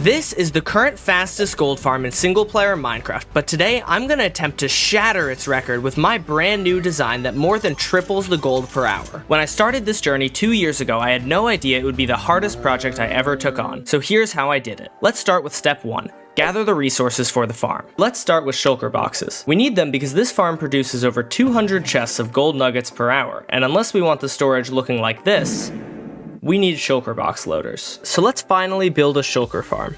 This is the current fastest gold farm in single-player Minecraft, but today I'm going to attempt to shatter its record with my brand new design that more than triples the gold per hour. When I started this journey 2 years ago, I had no idea it would be the hardest project I ever took on, so here's how I did it. Let's start with step 1. Gather the resources for the farm. Let's start with shulker boxes. We need them because this farm produces over 200 chests of gold nuggets per hour, and unless we want the storage looking like this, we need shulker box loaders. So let's finally build a shulker farm.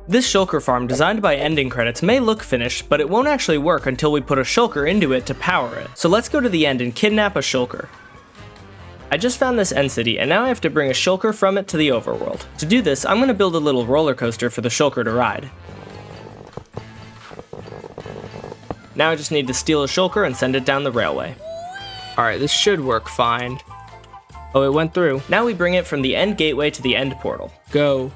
This shulker farm designed by Ending Credits may look finished, but it won't actually work until we put a shulker into it to power it. So let's go to the end and kidnap a shulker. I just found this end city, and now I have to bring a shulker from it to the overworld. To do this, I'm going to build a little roller coaster for the shulker to ride. Now I just need to steal a shulker and send it down the railway. Alright, this should work fine. Oh, it went through. Now we bring it from the end gateway to the end portal. Go.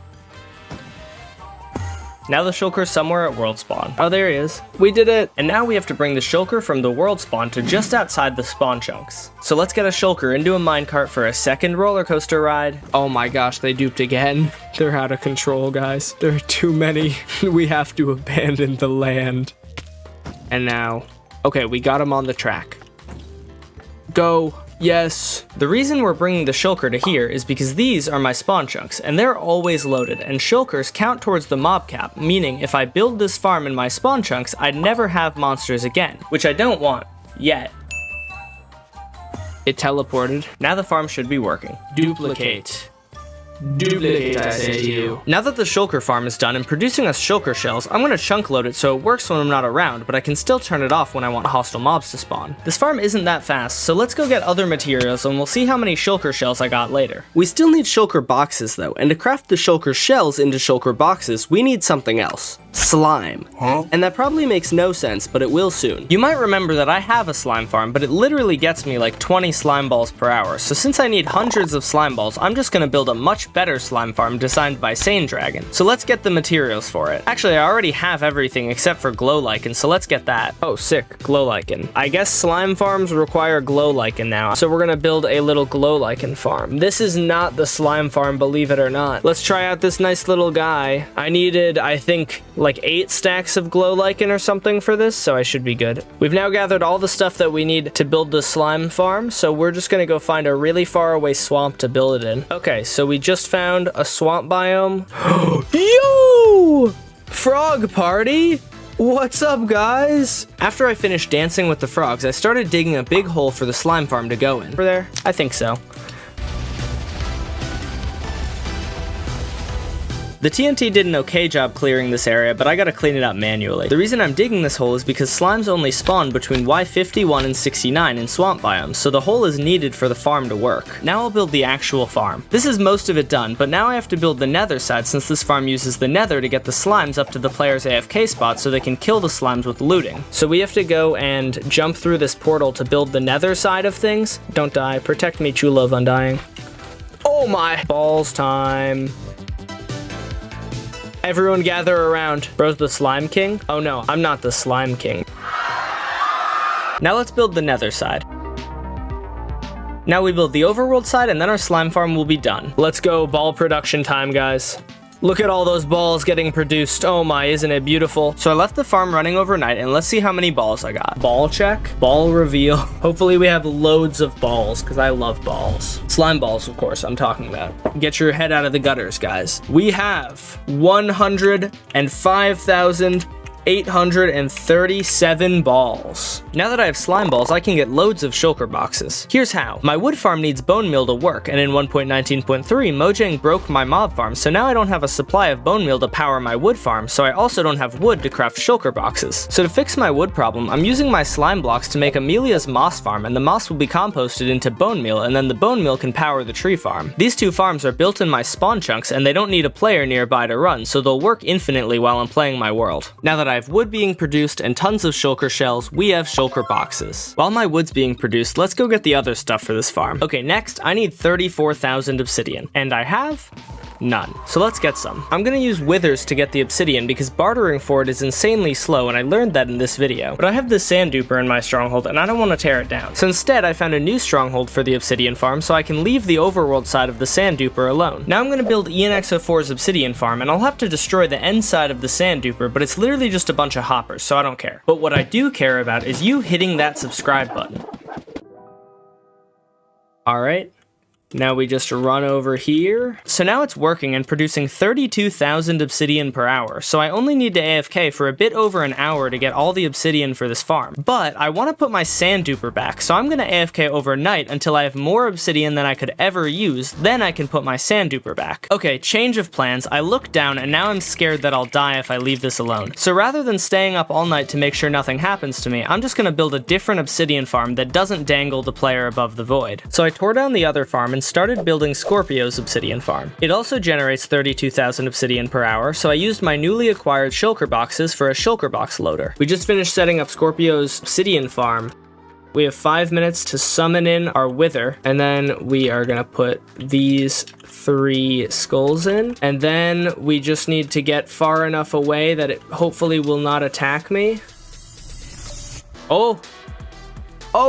Now the shulker's somewhere at world spawn. Oh, there he is. We did it! And now we have to bring the shulker from the world spawn to just outside the spawn chunks. So let's get a shulker into a minecart for a second roller coaster ride. Oh my gosh, they duped again. They're out of control, guys. There are too many. We have to abandon the land. And now, okay, we got him on the track. Go. Yes. The reason we're bringing the shulker to here is because these are my spawn chunks, and they're always loaded, and shulkers count towards the mob cap, meaning if I build this farm in my spawn chunks, I'd never have monsters again, which I don't want, yet. It teleported. Now the farm should be working. Duplicate. Duplicate, I say to you. Now that the shulker farm is done and producing us shulker shells, I'm gonna chunk load it so it works when I'm not around, but I can still turn it off when I want hostile mobs to spawn. This farm isn't that fast, so let's go get other materials and we'll see how many shulker shells I got later. We still need shulker boxes though, and to craft the shulker shells into shulker boxes, we need something else. Slime. Huh? And that probably makes no sense, but it will soon. You might remember that I have a slime farm, but it literally gets me like 20 slime balls per hour, so since I need hundreds of slime balls, I'm just gonna build a much better slime farm designed by Sane Dragon. So let's get the materials for it. Actually, I already have everything except for glow lichen, so let's get that. Oh, sick, glow lichen. I guess slime farms require glow lichen now, so we're gonna build a little glow lichen farm. This is not the slime farm, believe it or not. Let's try out this nice little guy. I needed, I think, like 8 stacks of glow lichen or something for this, so I should be good. We've now gathered all the stuff that we need to build the slime farm, so we're just gonna go find a really far away swamp to build it in. Okay, so we just found a swamp biome. Yo! Frog party? What's up, guys? After I finished dancing with the frogs, I started digging a big hole for the slime farm to go in. Over there? I think so. The TNT did an okay job clearing this area, but I gotta clean it up manually. The reason I'm digging this hole is because slimes only spawn between Y51 and 69 in swamp biomes, so the hole is needed for the farm to work. Now I'll build the actual farm. This is most of it done, but now I have to build the nether side since this farm uses the nether to get the slimes up to the player's AFK spot so they can kill the slimes with looting. So we have to go and jump through this portal to build the nether side of things. Don't die. Protect me, true love undying. Oh my balls time. Everyone gather around. Bro's the slime king? Oh no, I'm not the slime king. Now let's build the nether side. Now we build the overworld side and then our slime farm will be done. Let's go ball production time, guys. Look at all those balls getting produced. Oh my, isn't it beautiful? So I left the farm running overnight and let's see how many balls I got. Ball check, ball reveal. Hopefully we have loads of balls because I love balls. Slime balls, of course, I'm talking about. Get your head out of the gutters, guys. We have 105,837 balls. Now that I have slime balls, I can get loads of shulker boxes. Here's how. My wood farm needs bone meal to work, and in 1.19.3, Mojang broke my mob farm, so now I don't have a supply of bone meal to power my wood farm, so I also don't have wood to craft shulker boxes. So to fix my wood problem, I'm using my slime blocks to make Amelia's moss farm, and the moss will be composted into bone meal, and then the bone meal can power the tree farm. These two farms are built in my spawn chunks, and they don't need a player nearby to run, so they'll work infinitely while I'm playing my world. Now that I have wood being produced and tons of shulker shells, we have shulker boxes. While my wood's being produced, let's go get the other stuff for this farm. Okay, next, I need 34,000 obsidian. And I have None. So let's get some. I'm gonna use withers to get the obsidian because bartering for it is insanely slow, and I learned that in this video. But I have this sand duper in my stronghold and I don't want to tear it down. So instead I found a new stronghold for the obsidian farm so I can leave the overworld side of the sand duper alone. Now I'm gonna build ENXO4's obsidian farm, and I'll have to destroy the end side of the sand duper, but it's literally just a bunch of hoppers, so I don't care. But what I do care about is you hitting that subscribe button. Alright. Now we just run over here. So now it's working and producing 32,000 obsidian per hour, so I only need to AFK for a bit over an hour to get all the obsidian for this farm. But I want to put my sand duper back, so I'm going to AFK overnight until I have more obsidian than I could ever use, then I can put my sand duper back. Okay, change of plans. I look down and now I'm scared that I'll die if I leave this alone. So rather than staying up all night to make sure nothing happens to me, I'm just going to build a different obsidian farm that doesn't dangle the player above the void. So I tore down the other farm and started building Scorpio's obsidian farm. It also generates 32,000 obsidian per hour, so I used my newly acquired shulker boxes for a shulker box loader. We just finished setting up Scorpio's obsidian farm. We have 5 minutes to summon in our wither, and then we are gonna put these 3 skulls in, and then we just need to get far enough away that it hopefully will not attack me. Oh,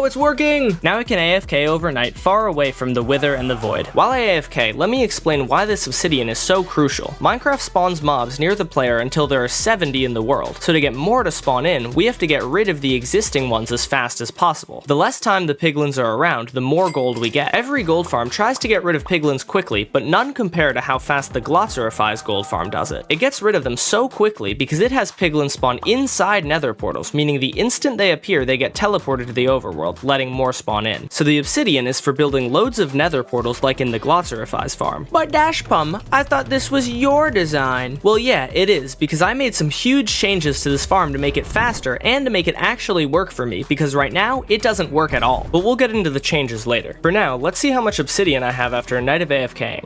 it's working! Now I can AFK overnight far away from the wither and the void. While I AFK, let me explain why this obsidian is so crucial. Minecraft spawns mobs near the player until there are 70 in the world, so to get more to spawn in, we have to get rid of the existing ones as fast as possible. The less time the piglins are around, the more gold we get. Every gold farm tries to get rid of piglins quickly, but none compare to how fast the Glotzerify's gold farm does it. It gets rid of them so quickly because it has piglins spawn inside nether portals, meaning the instant they appear, they get teleported to the overworld, letting more spawn in. So the obsidian is for building loads of nether portals like in the Glotzerify's farm. But Dashpum, I thought this was your design. Well yeah, it is, because I made some huge changes to this farm to make it faster and to make it actually work for me, because right now, it doesn't work at all. But we'll get into the changes later. For now, let's see how much obsidian I have after a night of AFKing.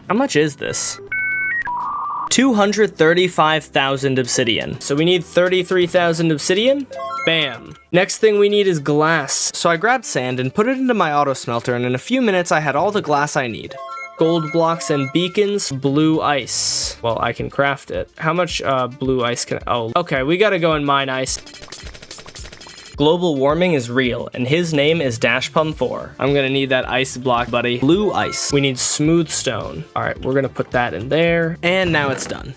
How much is this? 235,000 obsidian. So we need 33,000 obsidian. Bam. Next thing we need is glass. So I grabbed sand and put it into my auto smelter, and in a few minutes I had all the glass I need. Gold blocks and beacons, blue ice. Well, I can craft it. How much blue ice can I, oh, okay, we gotta go and mine ice. Global warming is real, and his name is Dashpum4. I'm gonna need that ice block, buddy. Blue ice. We need smooth stone. All right, we're gonna put that in there, and now it's done.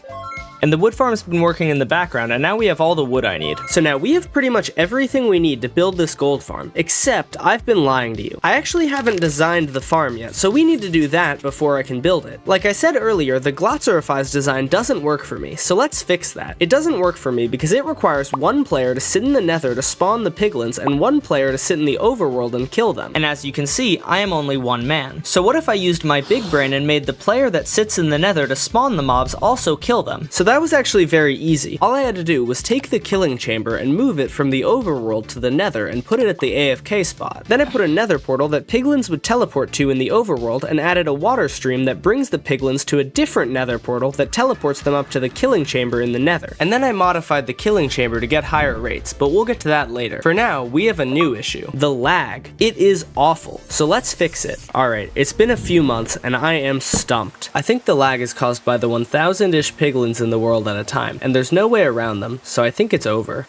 And the wood farm's been working in the background, and now we have all the wood I need. So now we have pretty much everything we need to build this gold farm, except I've been lying to you. I actually haven't designed the farm yet, so we need to do that before I can build it. Like I said earlier, the Glotzerify's design doesn't work for me, so let's fix that. It doesn't work for me because it requires one player to sit in the nether to spawn the piglins, and one player to sit in the overworld and kill them. And as you can see, I am only one man. So what if I used my big brain and made the player that sits in the nether to spawn the mobs also kill them? So that was actually very easy. All I had to do was take the killing chamber and move it from the overworld to the nether and put it at the AFK spot. Then I put a nether portal that piglins would teleport to in the overworld and added a water stream that brings the piglins to a different nether portal that teleports them up to the killing chamber in the nether. And then I modified the killing chamber to get higher rates, but we'll get to that later. For now, we have a new issue. The lag. It is awful. So let's fix it. Alright, it's been a few months and I am stumped. I think the lag is caused by the 1,000-ish piglins in the world at a time, and there's no way around them, so I think it's over.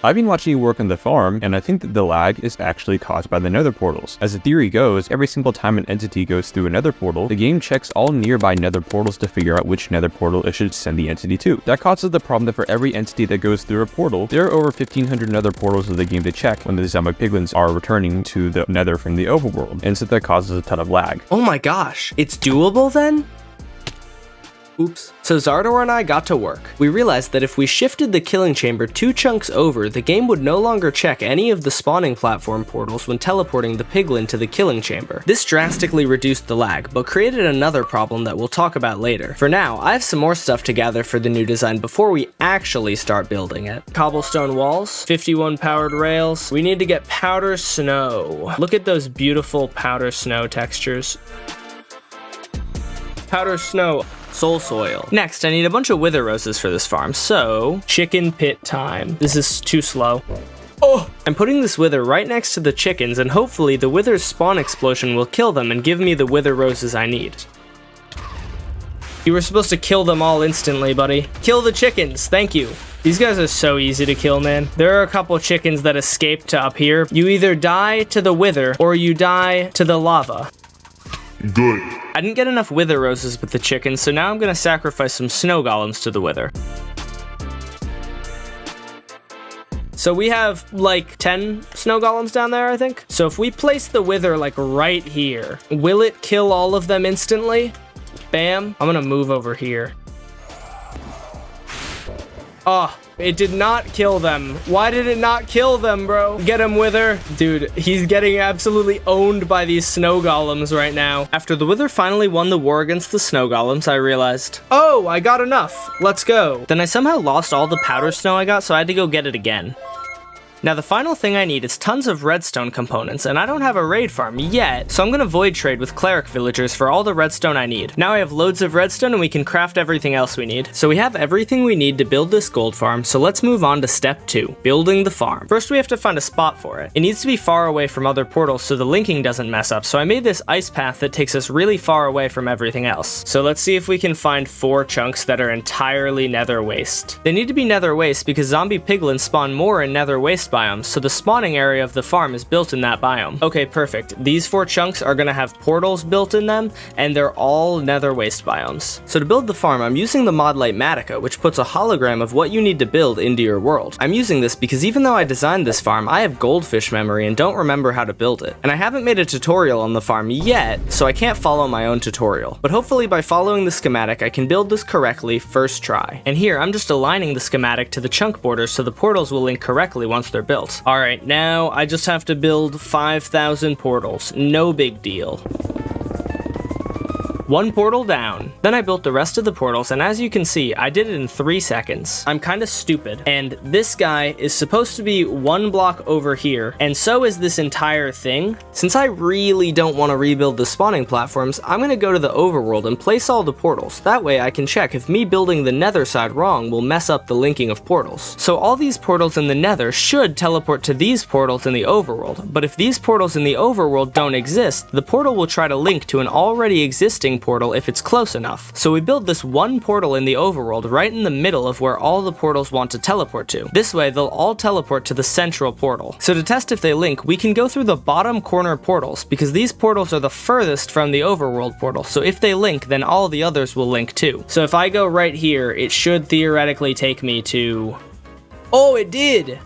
I've been watching you work on the farm, and I think that the lag is actually caused by the nether portals. As the theory goes, every single time an entity goes through a nether portal, the game checks all nearby nether portals to figure out which nether portal it should send the entity to. That causes the problem that for every entity that goes through a portal, there are over 1,500 nether portals of the game to check when the Zombie Piglins are returning to the nether from the overworld, and so that causes a ton of lag. Oh my gosh, it's doable then? Oops. So Zardor and I got to work. We realized that if we shifted the killing chamber 2 chunks over, the game would no longer check any of the spawning platform portals when teleporting the piglin to the killing chamber. This drastically reduced the lag, but created another problem that we'll talk about later. For now, I have some more stuff to gather for the new design before we actually start building it. Cobblestone walls, 51 powered rails. We need to get powder snow. Look at those beautiful powder snow textures. Powder snow. Soul soil. Next, I need a bunch of wither roses for this farm, so chicken pit time. This is too slow. Oh! I'm putting this wither right next to the chickens, and hopefully the wither's spawn explosion will kill them and give me the wither roses I need. You were supposed to kill them all instantly, buddy. Kill the chickens, thank you. These guys are so easy to kill, man. There are a couple chickens that escaped to up here. You either die to the wither, or you die to the lava. Good. I didn't get enough wither roses with the chickens, so now I'm gonna sacrifice some snow golems to the wither. So we have like 10 snow golems down there, I think. So if we place the wither like right here, will it kill all of them instantly? Bam. I'm gonna move over here. Oh, it did not kill them. Why did it not kill them, bro? Get him, wither. Dude, he's getting absolutely owned by these snow golems right now. After the wither finally won the war against the snow golems, I realized, oh, I got enough. Let's go. Then I somehow lost all the powder snow I got, so I had to go get it again. Now the final thing I need is tons of redstone components, and I don't have a raid farm yet, so I'm gonna void trade with cleric villagers for all the redstone I need. Now I have loads of redstone and we can craft everything else we need. So we have everything we need to build this gold farm, so let's move on to step 2, building the farm. First we have to find a spot for it. It needs to be far away from other portals so the linking doesn't mess up, so I made this ice path that takes us really far away from everything else. So let's see if we can find 4 chunks that are entirely nether waste. They need to be nether waste because zombie piglins spawn more in nether waste biomes, so the spawning area of the farm is built in that biome. Okay, perfect. These 4 chunks are gonna have portals built in them, and they're all nether waste biomes. So to build the farm, I'm using the mod Litematica, which puts a hologram of what you need to build into your world. I'm using this because even though I designed this farm, I have goldfish memory and don't remember how to build it. And I haven't made a tutorial on the farm yet, so I can't follow my own tutorial. But hopefully by following the schematic, I can build this correctly first try. And here, I'm just aligning the schematic to the chunk borders so the portals will link correctly once they're built. Alright, now I just have to build 5,000 portals. No big deal. 1 portal down. Then I built the rest of the portals, and as you can see, I did it in 3 seconds. I'm kind of stupid, and this guy is supposed to be 1 block over here, and so is this entire thing. Since I really don't want to rebuild the spawning platforms, I'm gonna go to the overworld and place all the portals. That way I can check if me building the nether side wrong will mess up the linking of portals. So all these portals in the nether should teleport to these portals in the overworld, but if these portals in the overworld don't exist, the portal will try to link to an already existing portal if it's close enough. So we build this 1 portal in the overworld right in the middle of where all the portals want to teleport to. This way they'll all teleport to the central portal. So to test if they link, we can go through the bottom corner portals because these portals are the furthest from the overworld portal. So if they link, then all the others will link too. So if I go right here, it should theoretically take me to... Oh, it did!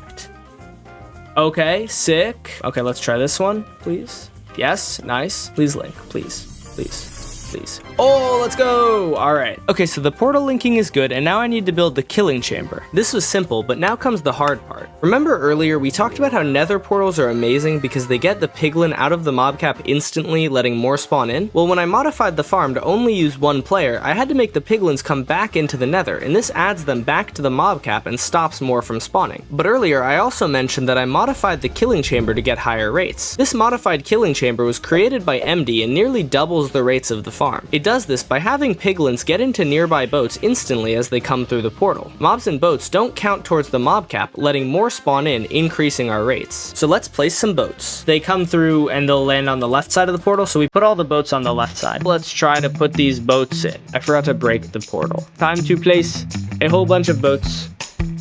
Okay, sick. Okay, let's try this one, please. Yes, nice. Please link, please, please. Please. Oh, let's go! Alright. Okay, so the portal linking is good, and now I need to build the killing chamber. This was simple, but now comes the hard part. Remember earlier, we talked about how nether portals are amazing because they get the piglin out of the mob cap instantly, letting more spawn in? Well, when I modified the farm to only use 1 player, I had to make the piglins come back into the nether, and this adds them back to the mob cap and stops more from spawning. But earlier, I also mentioned that I modified the killing chamber to get higher rates. This modified killing chamber was created by MD and nearly doubles the rates of the farm. It does this by having piglins get into nearby boats instantly as they come through the portal. Mobs and boats don't count towards the mob cap, letting more spawn in, increasing our rates. So let's place some boats. They come through and they'll land on the left side of the portal, so we put all the boats on the left side. Let's try to put these boats in. I forgot to break the portal. Time to place a whole bunch of boats.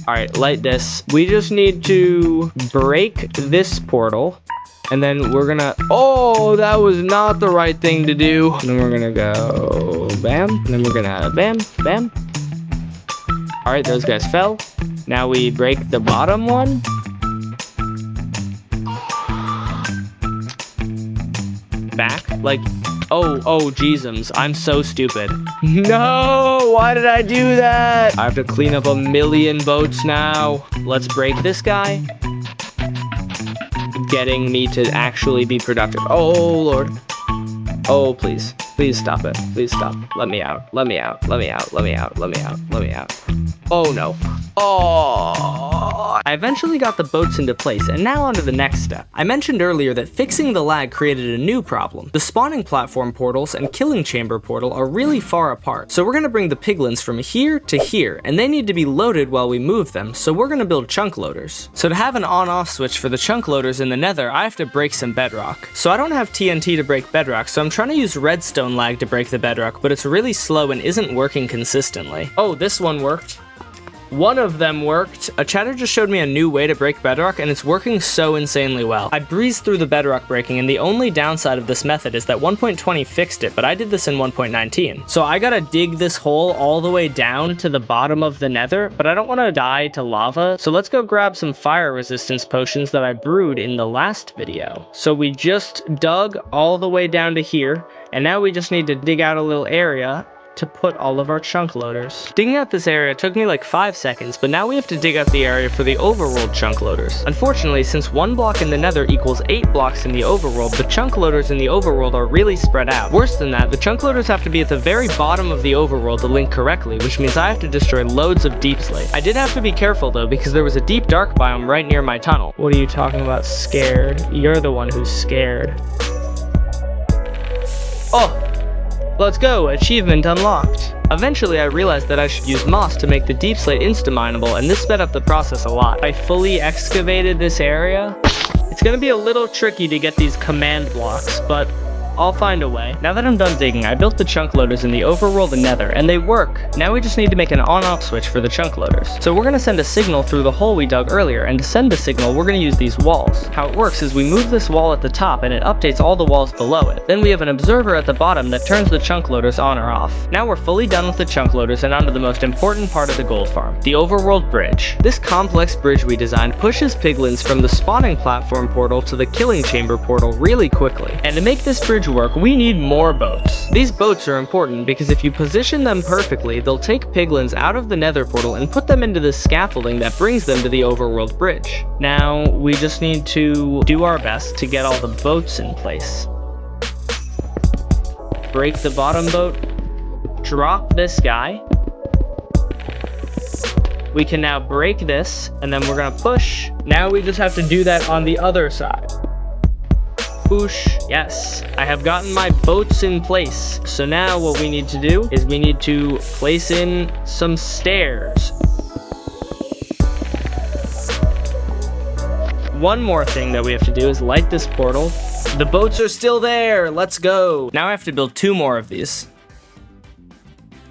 Alright, light this. We just need to break this portal. And then we're gonna, oh, that was not the right thing to do. And then we're gonna go bam. And then we're gonna bam, bam. All right, those guys fell. Now we break the bottom one. Back, like, oh, jeezums, I'm so stupid. No, why did I do that? I have to clean up 1,000,000 boats now. Let's break this guy. Getting me to actually be productive. Oh, Lord. Oh, please. Please stop it. Please stop. Let me out. Let me out. Let me out. Let me out. Let me out. Let me out. Oh no. Oh! I eventually got the boats into place, and now on to the next step. I mentioned earlier that fixing the lag created a new problem. The spawning platform portals and killing chamber portal are really far apart, so we're gonna bring the piglins from here to here, and they need to be loaded while we move them, so we're gonna build chunk loaders. So to have an on-off switch for the chunk loaders in the nether, I have to break some bedrock. So I don't have TNT to break bedrock, so I'm trying to use redstone lag to break the bedrock, but it's really slow and isn't working consistently. Oh, this one worked. One of them worked. A chatter just showed me a new way to break bedrock, and it's working so insanely well. I breezed through the bedrock breaking, and the only downside of this method is that 1.20 fixed it, but I did this in 1.19. So I gotta dig this hole all the way down to the bottom of the nether, but I don't want to die to lava, so let's go grab some fire resistance potions that I brewed in the last video. So we just dug all the way down to here, and now we just need to dig out a little area to put all of our chunk loaders. Digging out this area took me like 5 seconds, but now we have to dig out the area for the overworld chunk loaders. Unfortunately, since 1 block in the nether equals 8 blocks in the overworld, the chunk loaders in the overworld are really spread out. Worse than that, the chunk loaders have to be at the very bottom of the overworld to link correctly, which means I have to destroy loads of deep slate. I did have to be careful though, because there was a deep dark biome right near my tunnel. What are you talking about, scared? You're the one who's scared. Oh! Let's go, achievement unlocked. Eventually I realized that I should use moss to make the deep slate insta-mineable, and this sped up the process a lot. I fully excavated this area. It's gonna be a little tricky to get these command blocks, but I'll find a way. Now that I'm done digging, I built the chunk loaders in the overworld and nether, and they work. Now we just need to make an on-off switch for the chunk loaders. So we're gonna send a signal through the hole we dug earlier, and to send the signal, we're gonna use these walls. How it works is we move this wall at the top, and it updates all the walls below it. Then we have an observer at the bottom that turns the chunk loaders on or off. Now we're fully done with the chunk loaders and onto the most important part of the gold farm, the overworld bridge. This complex bridge we designed pushes piglins from the spawning platform portal to the killing chamber portal really quickly. And to make this bridge work, we need more boats. These boats are important because if you position them perfectly, they'll take piglins out of the nether portal and put them into the scaffolding that brings them to the overworld bridge. Now, we just need to do our best to get all the boats in place. Break the bottom boat, drop this guy. We can now break this, and then we're gonna push. Now we just have to do that on the other side. Push. Yes, I have gotten my boats in place. So now what we need to do is we need to place in some stairs. One more thing that we have to do is light this portal. The boats are still there. Let's go. Now I have to build 2 more of these.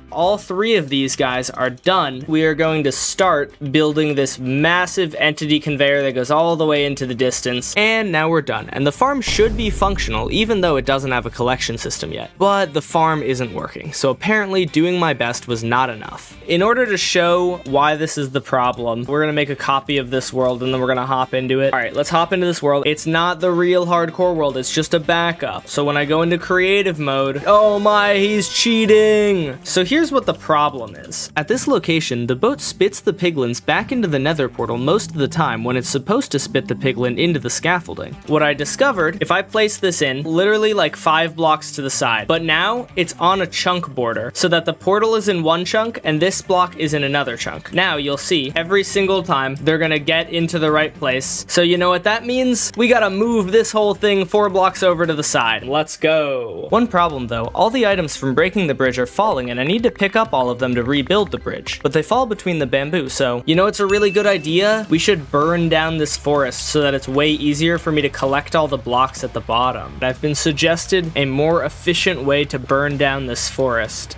All 3 of these guys are done. We are going to start building this massive entity conveyor that goes all the way into the distance. And now we're done. And the farm should be functional, even though it doesn't have a collection system yet. But the farm isn't working. So apparently doing my best was not enough. In order to show why this is the problem, we're gonna make a copy of this world and then we're gonna hop into it. All right, let's hop into this world. It's not the real hardcore world, it's just a backup. So when I go into creative mode, oh my, he's cheating. So here's what the problem is. At this location, the boat spits the piglins back into the nether portal most of the time when it's supposed to spit the piglin into the scaffolding. What I discovered, if I place this in literally like 5 blocks to the side, but now it's on a chunk border so that the portal is in one chunk and this block is in another chunk. Now you'll see every single time they're gonna get into the right place. So you know what that means? We gotta move this whole thing 4 blocks over to the side. Let's go. One problem though, all the items from breaking the bridge are falling and I need to pick up all of them to rebuild the bridge, but they fall between the bamboo, so you know it's a really good idea? We should burn down this forest so that it's way easier for me to collect all the blocks at the bottom. I've been suggested a more efficient way to burn down this forest.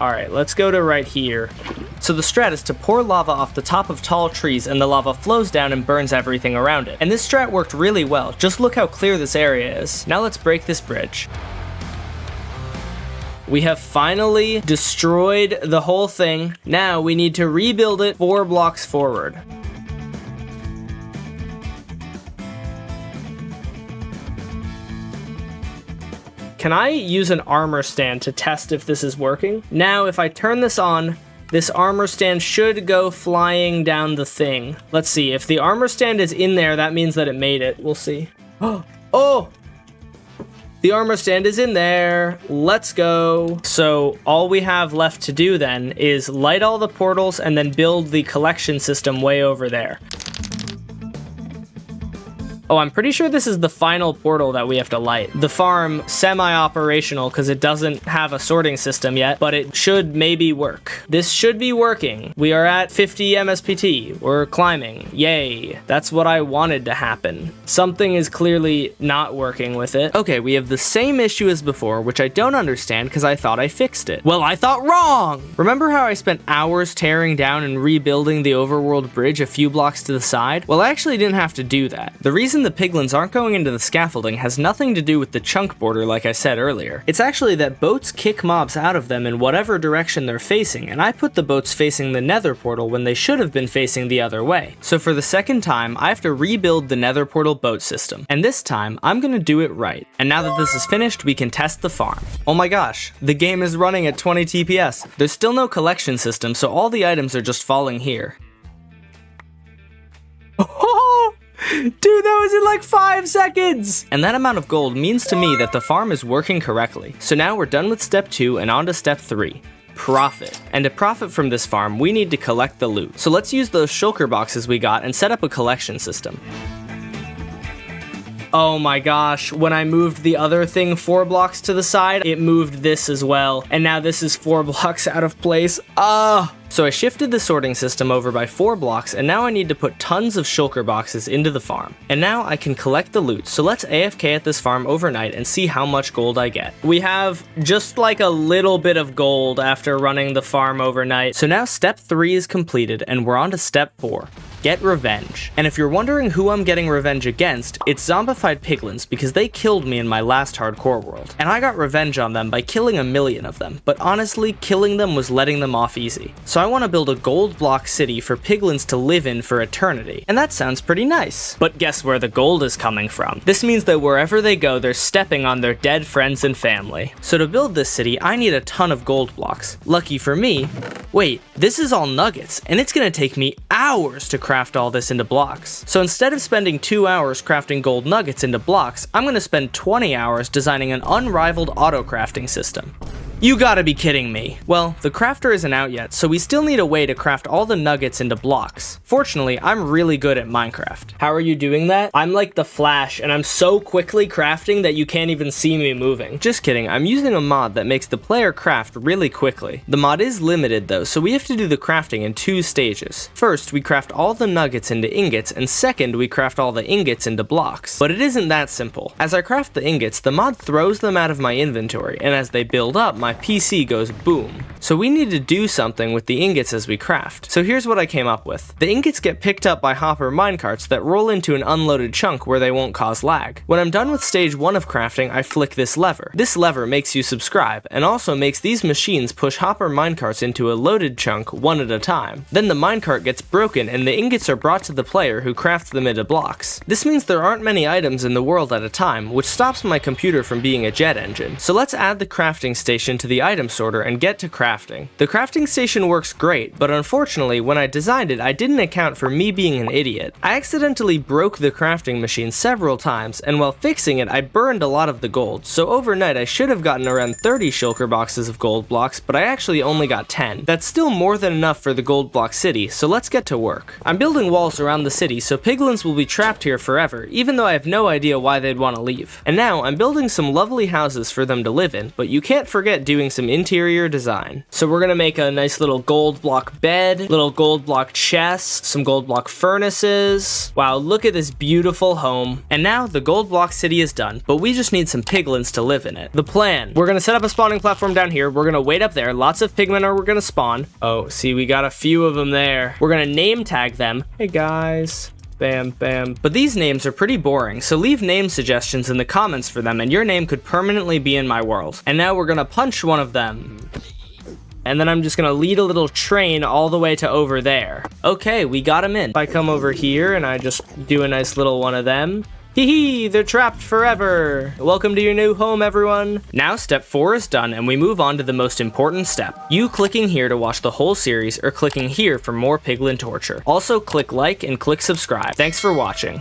Alright, let's go to right here. So the strat is to pour lava off the top of tall trees and the lava flows down and burns everything around it. And this strat worked really well, just look how clear this area is. Now let's break this bridge. We have finally destroyed the whole thing. Now we need to rebuild it 4 blocks forward. Can I use an armor stand to test if this is working? Now, if I turn this on, this armor stand should go flying down the thing. Let's see, if the armor stand is in there, that means that it made it. We'll see. Oh! The armor stand is in there. Let's go. So all we have left to do then is light all the portals and then build the collection system way over there. Oh, I'm pretty sure this is the final portal that we have to light. The farm, semi-operational because it doesn't have a sorting system yet, but it should maybe work. This should be working. We are at 50 MSPT. We're climbing. Yay. That's what I wanted to happen. Something is clearly not working with it. Okay, we have the same issue as before, which I don't understand because I thought I fixed it. Well, I thought wrong! Remember how I spent hours tearing down and rebuilding the overworld bridge a few blocks to the side? Well, I actually didn't have to do that. The reason the piglins aren't going into the scaffolding has nothing to do with the chunk border like I said earlier. It's actually that boats kick mobs out of them in whatever direction they're facing, and I put the boats facing the nether portal when they should have been facing the other way. So for the second time, I have to rebuild the nether portal boat system, and this time I'm gonna do it right. And now that this is finished, we can test the farm. Oh my gosh, the game is running at 20 TPS. There's still no collection system, so all the items are just falling here. Dude, that was in like 5 seconds! And that amount of gold means to me that the farm is working correctly. So now we're done with step 2 and on to step 3. Profit. And to profit from this farm, we need to collect the loot. So let's use those shulker boxes we got and set up a collection system. Oh my gosh, when I moved the other thing 4 blocks to the side, it moved this as well. And now this is 4 blocks out of place. So I shifted the sorting system over by 4 blocks, and now I need to put tons of shulker boxes into the farm. And now I can collect the loot, so let's AFK at this farm overnight and see how much gold I get. We have just like a little bit of gold after running the farm overnight. So now step 3 is completed, and we're on to step 4. Get revenge. And if you're wondering who I'm getting revenge against, it's zombified piglins because they killed me in my last hardcore world. And I got revenge on them by killing 1,000,000 of them, but honestly, killing them was letting them off easy. So I want to build a gold block city for piglins to live in for eternity. And that sounds pretty nice. But guess where the gold is coming from? This means that wherever they go, they're stepping on their dead friends and family. So to build this city, I need a ton of gold blocks. Lucky for me, wait, this is all nuggets, and it's gonna take me hours to craft all this into blocks. So instead of spending 2 hours crafting gold nuggets into blocks, I'm gonna spend 20 hours designing an unrivaled auto crafting system. You gotta be kidding me. Well, the crafter isn't out yet, so we still need a way to craft all the nuggets into blocks. Fortunately, I'm really good at Minecraft. How are you doing that? I'm like the Flash, and I'm so quickly crafting that you can't even see me moving. Just kidding, I'm using a mod that makes the player craft really quickly. The mod is limited though, so we have to do the crafting in 2 stages. First, we craft all the nuggets into ingots, and second, we craft all the ingots into blocks. But it isn't that simple. As I craft the ingots, the mod throws them out of my inventory, and as they build up, my PC goes boom. So we need to do something with the ingots as we craft. So here's what I came up with. The ingots get picked up by hopper minecarts that roll into an unloaded chunk where they won't cause lag. When I'm done with stage 1 of crafting, I flick this lever. This lever makes you subscribe, and also makes these machines push hopper minecarts into a loaded chunk one at a time. Then the minecart gets broken and the ingots are brought to the player who crafts them into blocks. This means there aren't many items in the world at a time, which stops my computer from being a jet engine. So let's add the crafting station to the item sorter and get to crafting. The crafting station works great, but unfortunately when I designed it I didn't account for me being an idiot. I accidentally broke the crafting machine several times, and while fixing it I burned a lot of the gold, so overnight I should have gotten around 30 shulker boxes of gold blocks, but I actually only got 10. That's still more than enough for the gold block city, so let's get to work. I'm building walls around the city so piglins will be trapped here forever, even though I have no idea why they'd want to leave. And now I'm building some lovely houses for them to live in, but you can't forget doing some interior design. So we're gonna make a nice little gold block bed, little gold block chest, some gold block furnaces. Wow, look at this beautiful home. And now the gold block city is done, but we just need some piglins to live in it. The plan, we're gonna set up a spawning platform down here. We're gonna wait up there. Lots of pigmen are gonna spawn. Oh, see, we got a few of them there. We're gonna name tag them. Hey guys. Bam, bam. But these names are pretty boring, so leave name suggestions in the comments for them and your name could permanently be in my world. And now we're gonna punch one of them. And then I'm just gonna lead a little train all the way to over there. Okay, we got him in. If I come over here and I just do a nice little one of them. Hee hee, they're trapped forever. Welcome to your new home, everyone. Now step 4 is done and we move on to the most important step. You clicking here to watch the whole series or clicking here for more piglin torture. Also click like and click subscribe. Thanks for watching.